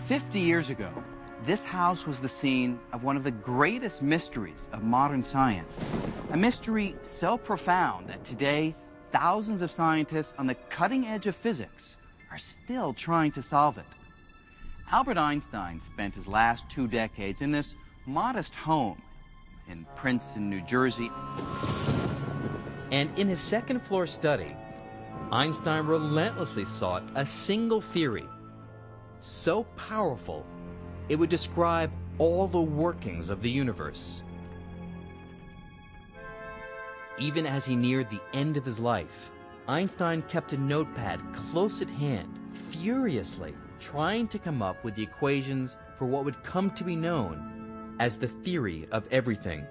50 years ago, this house was the scene of one of the greatest mysteries of modern science. A mystery so profound that today, thousands of scientists on the cutting edge of physics are still trying to solve it. Albert Einstein spent his last 2 decades in this modest home in Princeton, New Jersey. And in his second-floor study, Einstein relentlessly sought a single theory, so powerful it would describe all the workings of the universe. Even as he neared the end of his life, Einstein kept a notepad close at hand, furiously trying to come up with the equations for what would come to be known as the theory of everything.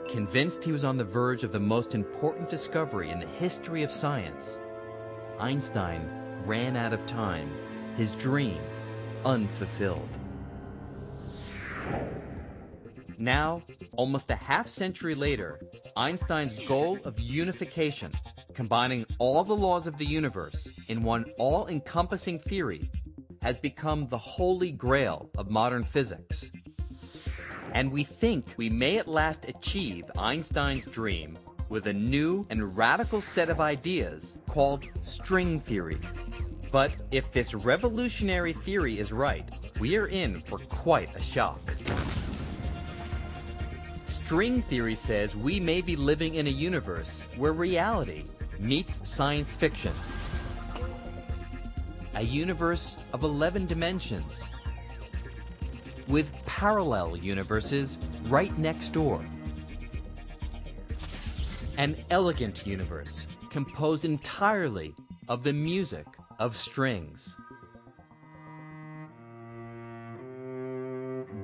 Convinced he was on the verge of the most important discovery in the history of science, Einstein ran out of time, his dream unfulfilled. Now, almost a half-century later, Einstein's goal of unification, combining all the laws of the universe in one all-encompassing theory, has become the holy grail of modern physics. And we think we may at last achieve Einstein's dream with a new and radical set of ideas called string theory. But if this revolutionary theory is right, we are in for quite a shock. String theory says we may be living in a universe where reality meets science fiction. A universe of 11 dimensions, with parallel universes right next door. An elegant universe composed entirely of the music of strings.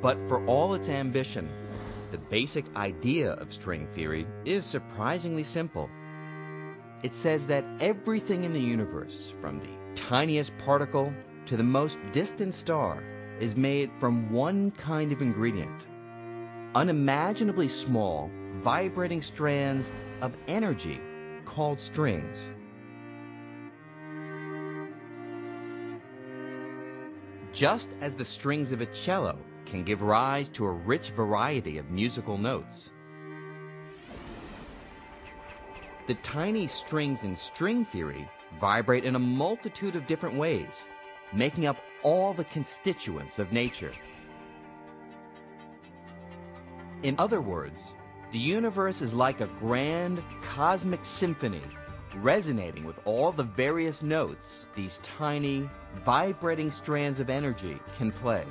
But for all its ambition, the basic idea of string theory is surprisingly simple. It says that everything in the universe, from the tiniest particle to the most distant star, is made from one kind of ingredient: unimaginably small, vibrating strands of energy called strings. Just as the strings of a cello can give rise to a rich variety of musical notes, the tiny strings in string theory vibrate in a multitude of different ways, making up all the constituents of nature. In other words, the universe is like a grand cosmic symphony, resonating with all the various notes these tiny, vibrating strands of energy can play.